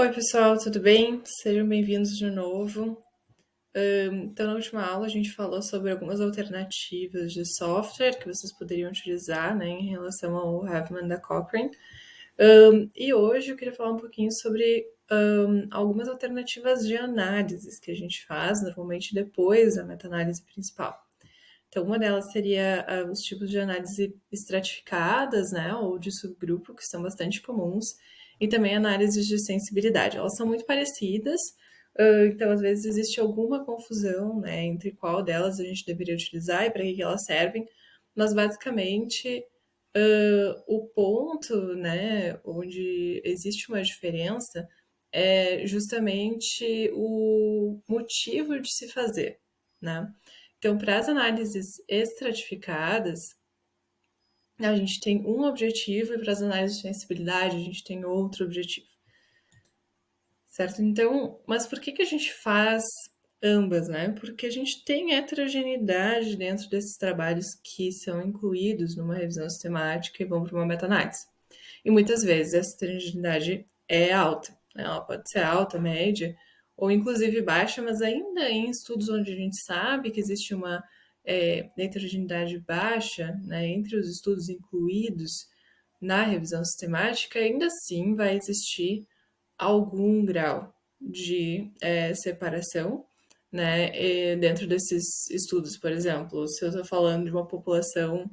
Oi, pessoal, tudo bem? Sejam bem-vindos de novo. Então, na última aula, a gente falou sobre algumas alternativas de software que vocês poderiam utilizar, né, em relação ao Huffman da Cochrane. E hoje eu queria falar um pouquinho sobre algumas alternativas de análises que a gente faz normalmente depois da meta-análise principal. Então, uma delas seria os tipos de análise estratificadas, né, ou de subgrupo, que são bastante comuns, e também análises de sensibilidade. Elas são muito parecidas, então às vezes existe alguma confusão, né, entre qual delas a gente deveria utilizar e para que elas servem, mas basicamente o ponto, né, onde existe uma diferença é justamente o motivo de se fazer, né? Então, para as análises estratificadas, a gente tem um objetivo e para as análises de sensibilidade a gente tem outro objetivo, certo? Então, mas por que a gente faz ambas, né? Porque a gente tem heterogeneidade dentro desses trabalhos que são incluídos numa revisão sistemática e vão para uma meta-análise. E muitas vezes essa heterogeneidade é alta, né? Ela pode ser alta, média, ou inclusive baixa, mas ainda em estudos onde a gente sabe que existe uma heterogeneidade baixa, né, entre os estudos incluídos na revisão sistemática, ainda assim vai existir algum grau de separação, né, dentro desses estudos. Por exemplo, se eu estou falando de uma população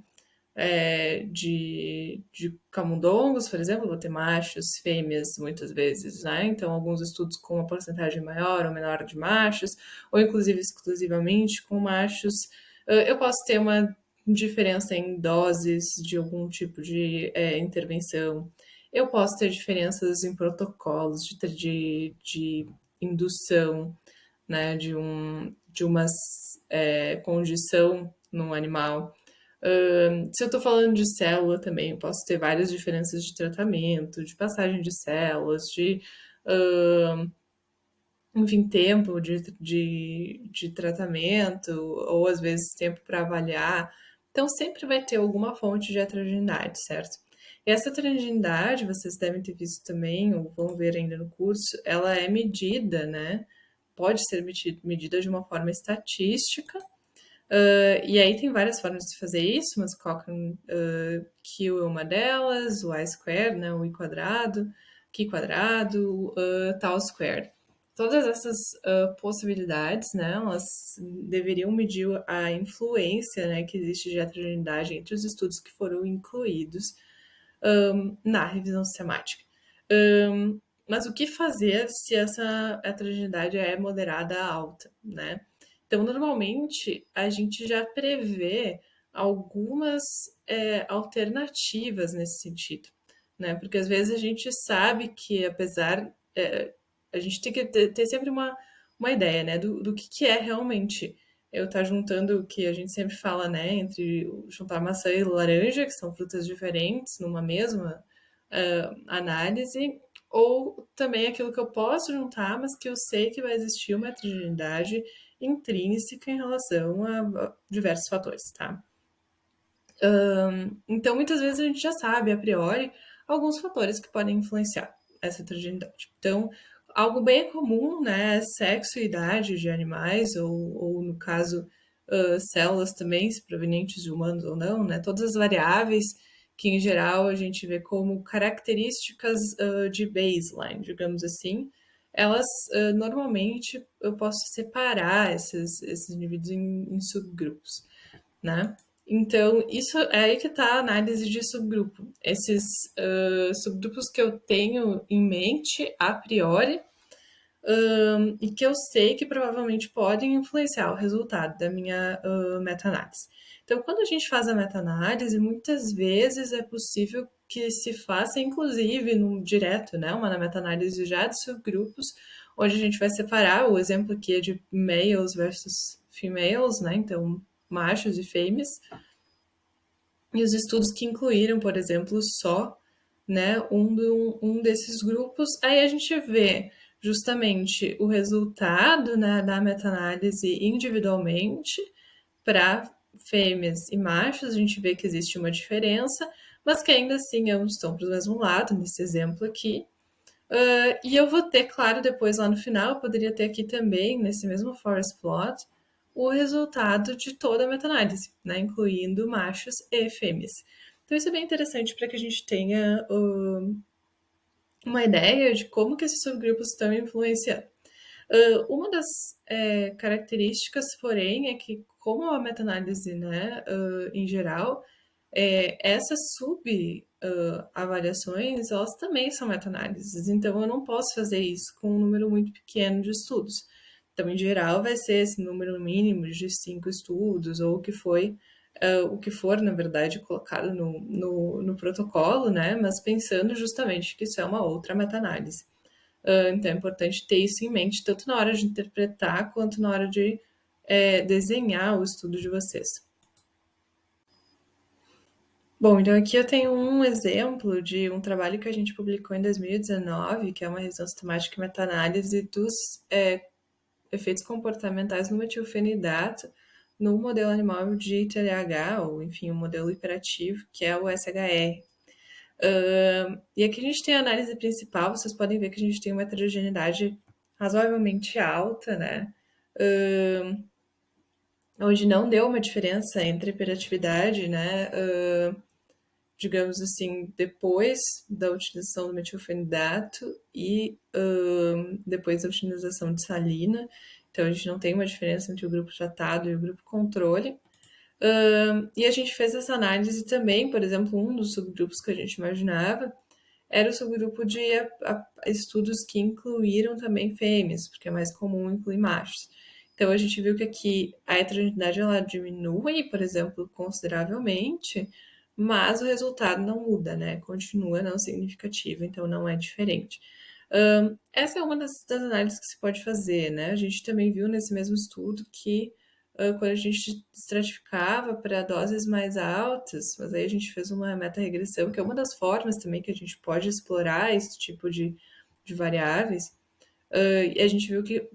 de camundongos, por exemplo, vou ter machos, fêmeas, muitas vezes, né? Então, alguns estudos com uma porcentagem maior ou menor de machos, ou inclusive exclusivamente com machos. Eu posso ter uma diferença em doses de algum tipo de intervenção. Eu posso ter diferenças em protocolos de indução, né, de uma condição no animal. Se eu estou falando de célula também, eu posso ter várias diferenças de tratamento, de passagem de células, uh, enfim, tempo de tratamento, ou às vezes tempo para avaliar. Então, sempre vai ter alguma fonte de heterogeneidade, certo? E essa heterogeneidade, vocês devem ter visto também, ou vão ver ainda no curso, ela é medida, né? Pode ser medida de uma forma estatística, e aí tem várias formas de fazer isso, mas Cochrane Q é uma delas, o I-squared, né, o I quadrado, Q quadrado, tau squared. Todas essas possibilidades, né, elas deveriam medir a influência, né, que existe de heterogeneidade entre os estudos que foram incluídos na revisão sistemática. Mas o que fazer se essa heterogeneidade é moderada a alta, né? Então, normalmente, a gente já prevê algumas alternativas nesse sentido, né? Porque às vezes a gente sabe que, apesar. A gente tem que ter sempre uma ideia, né? Do que é realmente eu estar juntando o que a gente sempre fala, né? Entre juntar maçã e laranja, que são frutas diferentes, numa mesma análise, ou também aquilo que eu posso juntar, mas que eu sei que vai existir uma heterogeneidade intrínseca em relação a diversos fatores, tá? Então, muitas vezes a gente já sabe, a priori, alguns fatores que podem influenciar essa heterogeneidade. Então, algo bem comum, né, é sexo e idade de animais, ou no caso, células também, se provenientes de humanos ou não, né, todas as variáveis que, em geral, a gente vê como características de baseline, digamos assim, elas, normalmente, eu posso separar esses indivíduos em subgrupos, né? Então, isso é aí que está a análise de subgrupo. Esses subgrupos que eu tenho em mente a priori e que eu sei que provavelmente podem influenciar o resultado da minha meta-análise. Então, quando a gente faz a meta-análise, muitas vezes é possível que se faça, inclusive, no direto, né, uma meta-análise já de subgrupos, onde a gente vai separar, o exemplo aqui é de males versus females, né, então machos e fêmeas, e os estudos que incluíram, por exemplo, só, né, um desses grupos, aí a gente vê justamente o resultado, né, da meta-análise individualmente para fêmeas e machos, a gente vê que existe uma diferença, mas que ainda assim ambos estão para o mesmo lado, nesse exemplo aqui. E eu vou ter, claro, depois lá no final, eu poderia ter aqui também, nesse mesmo forest plot, o resultado de toda a meta-análise, né, incluindo machos e fêmeas. Então isso é bem interessante para que a gente tenha uma ideia de como que esses subgrupos estão influenciando. Uma das características, porém, é que como a meta-análise, né, em geral, essas sub-avaliações, elas também são meta-análises, então eu não posso fazer isso com um número muito pequeno de estudos. Então, em geral, vai ser esse número mínimo de 5 estudos, ou o que foi, o que for, na verdade, colocado no protocolo, né? Mas pensando justamente que isso é uma outra meta-análise. Então, é importante ter isso em mente, tanto na hora de interpretar, quanto na hora de desenhar o estudo de vocês. Bom, então aqui eu tenho um exemplo de um trabalho que a gente publicou em 2019, que é uma revisão sistemática e meta-análise dos efeitos comportamentais no metilfenidato no modelo animal de TDAH, ou enfim, um modelo hiperativo, que é o SHR. E aqui a gente tem a análise principal, vocês podem ver que a gente tem uma heterogeneidade razoavelmente alta, né? Onde não deu uma diferença entre hiperatividade, né? Digamos assim, depois da utilização do metilfenidato e depois da utilização de salina. Então, a gente não tem uma diferença entre o grupo tratado e o grupo controle. E a gente fez essa análise também, por exemplo, um dos subgrupos que a gente imaginava era o subgrupo de estudos que incluíram também fêmeas, porque é mais comum incluir machos. Então, a gente viu que aqui a heterogeneidade ela diminui, por exemplo, consideravelmente, mas o resultado não muda, né? Continua não significativo, então não é diferente. Essa é uma das análises que se pode fazer, né? A gente também viu nesse mesmo estudo que quando a gente estratificava para doses mais altas, mas aí a gente fez uma meta-regressão, que é uma das formas também que a gente pode explorar esse tipo de variáveis, e a gente viu que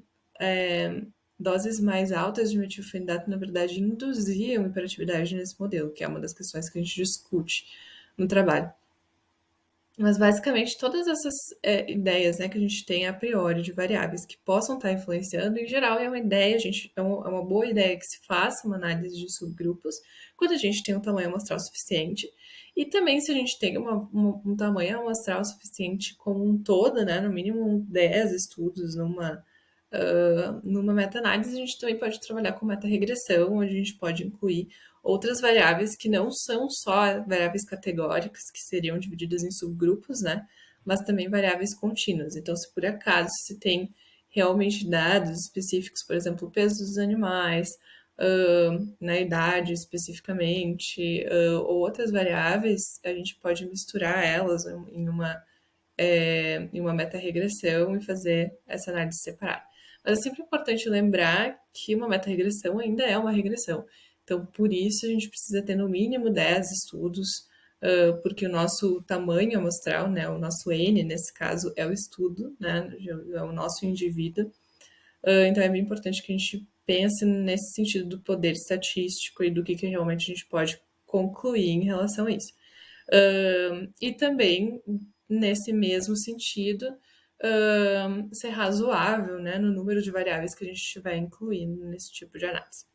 doses mais altas de metilfenidato, na verdade, induziam hiperatividade nesse modelo, que é uma das questões que a gente discute no trabalho. Mas basicamente todas essas ideias, né, que a gente tem a priori de variáveis que possam estar influenciando, em geral é uma ideia, é uma boa ideia que se faça uma análise de subgrupos quando a gente tem um tamanho amostral suficiente. E também se a gente tem um tamanho amostral suficiente como um todo, né, no mínimo 10 estudos numa meta-análise, a gente também pode trabalhar com meta-regressão, onde a gente pode incluir outras variáveis que não são só variáveis categóricas, que seriam divididas em subgrupos, né? Mas também variáveis contínuas. Então, se por acaso se tem realmente dados específicos, por exemplo, o peso dos animais, na idade especificamente, ou outras variáveis, a gente pode misturar elas em uma meta-regressão e fazer essa análise separada. Mas é sempre importante lembrar que uma meta-regressão ainda é uma regressão. Então, por isso, a gente precisa ter no mínimo 10 estudos, porque o nosso tamanho amostral, né, o nosso N, nesse caso, é o estudo, né, é o nosso indivíduo. Então, é bem importante que a gente pense nesse sentido do poder estatístico e do que realmente a gente pode concluir em relação a isso. E também, nesse mesmo sentido, ser razoável, né, no número de variáveis que a gente estiver incluindo nesse tipo de análise.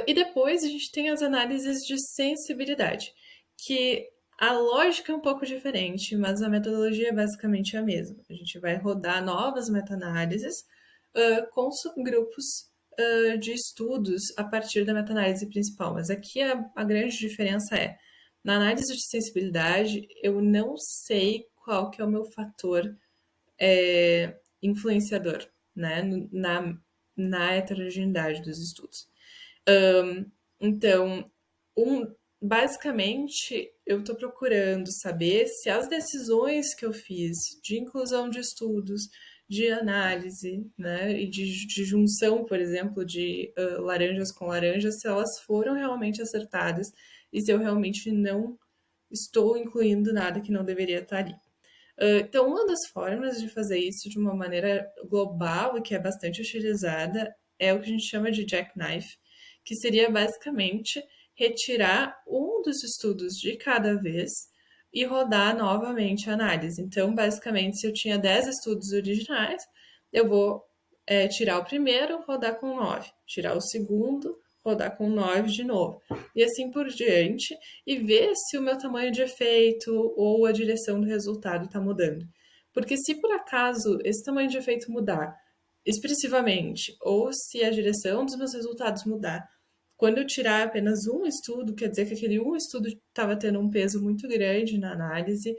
E depois a gente tem as análises de sensibilidade, que a lógica é um pouco diferente, mas a metodologia é basicamente a mesma. A gente vai rodar novas meta-análises com subgrupos de estudos a partir da meta-análise principal. Mas aqui a grande diferença é, na análise de sensibilidade, eu não sei qual que é o meu fator influenciador, né, na heterogeneidade dos estudos. Então, basicamente, eu estou procurando saber se as decisões que eu fiz de inclusão de estudos, de análise, né, e de junção, por exemplo, de laranjas com laranjas, se elas foram realmente acertadas e se eu realmente não estou incluindo nada que não deveria estar ali. Então, uma das formas de fazer isso de uma maneira global e que é bastante utilizada é o que a gente chama de jackknife, que seria basicamente retirar um dos estudos de cada vez e rodar novamente a análise. Então, basicamente, se eu tinha 10 estudos originais, eu vou tirar o primeiro, rodar com 9, tirar o segundo, rodar com 9 de novo, e assim por diante, e ver se o meu tamanho de efeito ou a direção do resultado está mudando. Porque se por acaso esse tamanho de efeito mudar expressivamente, ou se a direção dos meus resultados mudar, quando eu tirar apenas um estudo, quer dizer que aquele um estudo estava tendo um peso muito grande na análise,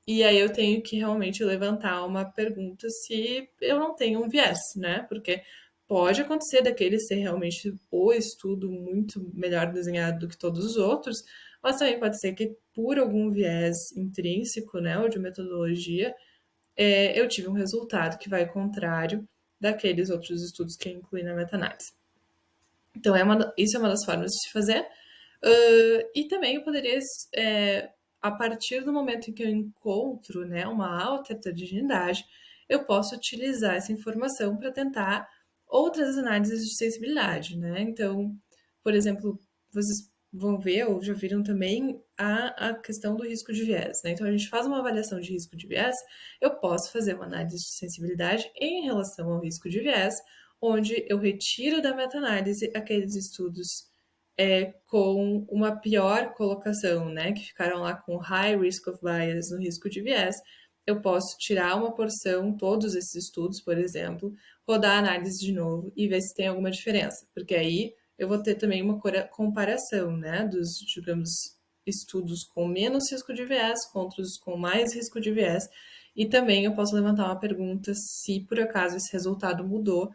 e aí eu tenho que realmente levantar uma pergunta se eu não tenho um viés, né? Porque pode acontecer daquele ser realmente o estudo muito melhor desenhado do que todos os outros, mas também pode ser que por algum viés intrínseco, né, ou de metodologia, eu tive um resultado que vai contrário daqueles outros estudos que eu incluí na meta-análise. Então, isso é uma das formas de se fazer. E também eu poderia, a partir do momento em que eu encontro, né, uma alta heterogeneidade, eu posso utilizar essa informação para tentar outras análises de sensibilidade, né? Então, por exemplo, vocês vão ver ou já viram também a questão do risco de viés, né? Então, a gente faz uma avaliação de risco de viés, eu posso fazer uma análise de sensibilidade em relação ao risco de viés, onde eu retiro da meta-análise aqueles estudos com uma pior colocação, né, que ficaram lá com high risk of bias, no risco de viés. Eu posso tirar uma porção, todos esses estudos, por exemplo, rodar a análise de novo e ver se tem alguma diferença, porque aí eu vou ter também uma comparação, né, dos, digamos, estudos com menos risco de viés contra os com mais risco de viés, e também eu posso levantar uma pergunta se por acaso esse resultado mudou,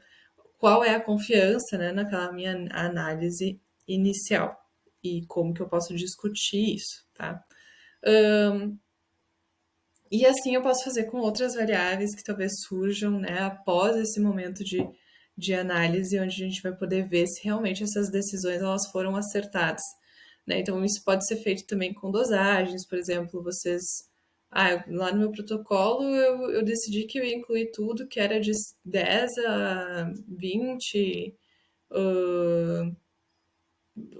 qual é a confiança, né, naquela minha análise inicial e como que eu posso discutir isso, tá? E assim eu posso fazer com outras variáveis que talvez surjam, né, após esse momento de análise, onde a gente vai poder ver se realmente essas decisões elas foram acertadas, né? Então isso pode ser feito também com dosagens, por exemplo, lá no meu protocolo eu decidi que eu ia incluir tudo que era de 10 a 20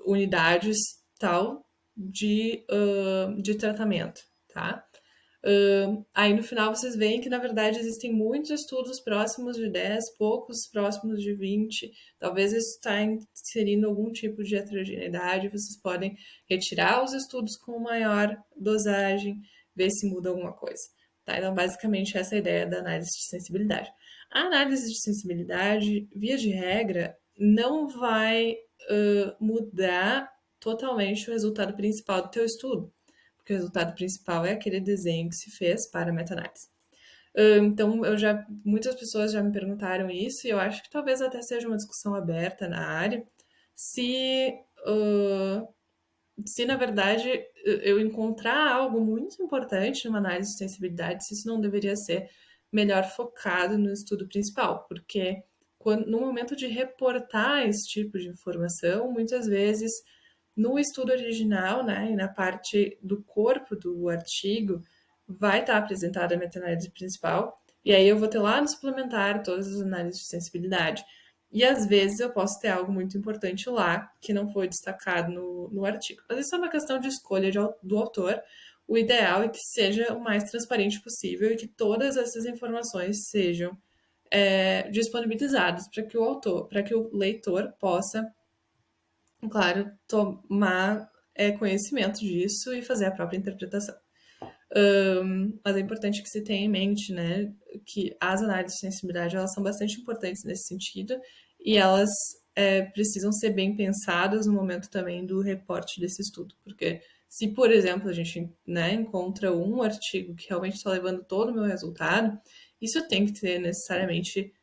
unidades tal de tratamento, tá? Aí no final vocês veem que na verdade existem muitos estudos próximos de 10, poucos próximos de 20. Talvez isso está inserindo algum tipo de heterogeneidade. Vocês podem retirar os estudos com maior dosagem, ver se muda alguma coisa. Tá? Então, basicamente, essa é a ideia da análise de sensibilidade. A análise de sensibilidade, via de regra, não vai mudar totalmente o resultado principal do teu estudo, porque o resultado principal é aquele desenho que se fez para a meta-análise. Então, muitas pessoas já me perguntaram isso, e eu acho que talvez até seja uma discussão aberta na área, se, uh, se na verdade eu encontrar algo muito importante numa análise de sensibilidade, se isso não deveria ser melhor focado no estudo principal, porque no momento de reportar esse tipo de informação, muitas vezes no estudo original, né, e na parte do corpo do artigo, vai estar apresentada a meta-análise principal, e aí eu vou ter lá no suplementar todas as análises de sensibilidade. E às vezes eu posso ter algo muito importante lá que não foi destacado no artigo. Mas isso é uma questão de escolha do autor. O ideal é que seja o mais transparente possível e que todas essas informações sejam disponibilizadas para que o autor, para que o leitor possa, claro, tomar conhecimento disso e fazer a própria interpretação. Mas é importante que se tenha em mente, né, que as análises de sensibilidade elas são bastante importantes nesse sentido e elas precisam ser bem pensadas no momento também do reporte desse estudo, porque se, por exemplo, a gente, né, encontra um artigo que realmente está levando todo o meu resultado, isso tem que ter necessariamente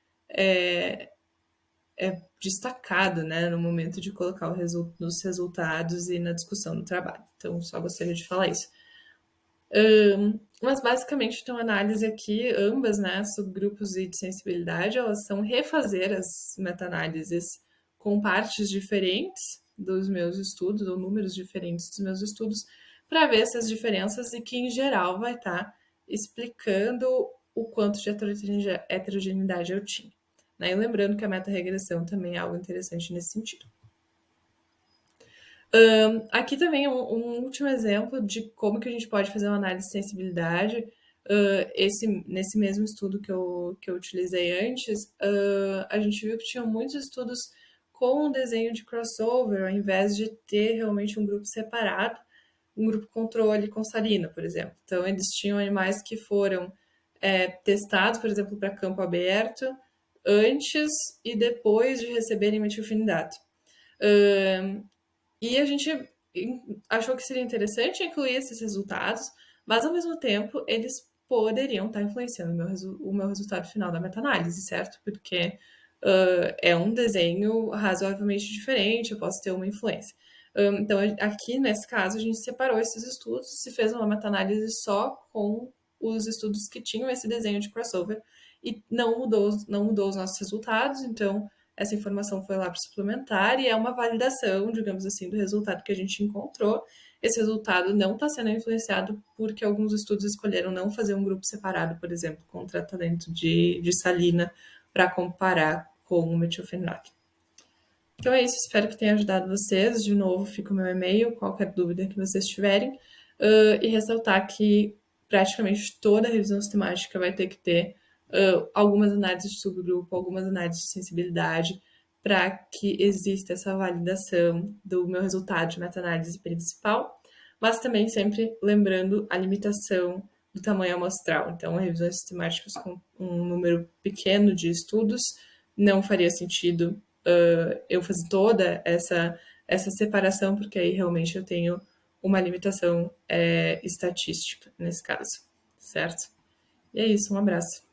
destacado, né, no momento de colocar os resultados e na discussão do trabalho. Então, só gostaria de falar isso. Mas basicamente, então, a análise aqui, ambas, né, subgrupos e de sensibilidade, elas são refazer as meta-análises com partes diferentes dos meus estudos, ou números diferentes dos meus estudos, para ver essas diferenças e que, em geral, vai estar explicando o quanto de heterogeneidade eu tinha. Né? E lembrando que a meta-regressão também é algo interessante nesse sentido. Aqui também um último exemplo de como que a gente pode fazer uma análise de sensibilidade. Nesse mesmo estudo que eu utilizei antes, a gente viu que tinha muitos estudos com um desenho de crossover, ao invés de ter realmente um grupo separado, um grupo controle com salina, por exemplo. Então, eles tinham animais que foram testados, por exemplo, para campo aberto, antes e depois de receberem metilfenidato. E a gente achou que seria interessante incluir esses resultados, mas ao mesmo tempo eles poderiam estar influenciando o meu resultado final da meta-análise, certo? Porque é um desenho razoavelmente diferente, eu posso ter uma influência. Então, aqui nesse caso, a gente separou esses estudos e fez uma meta-análise só com os estudos que tinham esse desenho de crossover e não mudou os nossos resultados, então essa informação foi lá para suplementar e é uma validação, digamos assim, do resultado que a gente encontrou. Esse resultado não está sendo influenciado porque alguns estudos escolheram não fazer um grupo separado, por exemplo, com tratamento de salina para comparar com o metilfenidato. Então é isso, espero que tenha ajudado vocês. De novo, fica o meu e-mail, qualquer dúvida que vocês tiverem. E ressaltar que praticamente toda a revisão sistemática vai ter que ter algumas análises de subgrupo, algumas análises de sensibilidade, para que exista essa validação do meu resultado de meta-análise principal, mas também sempre lembrando a limitação do tamanho amostral. Então, revisões sistemáticas com um número pequeno de estudos não faria sentido eu fazer toda essa separação, porque aí realmente eu tenho uma limitação estatística nesse caso, certo? E é isso, um abraço.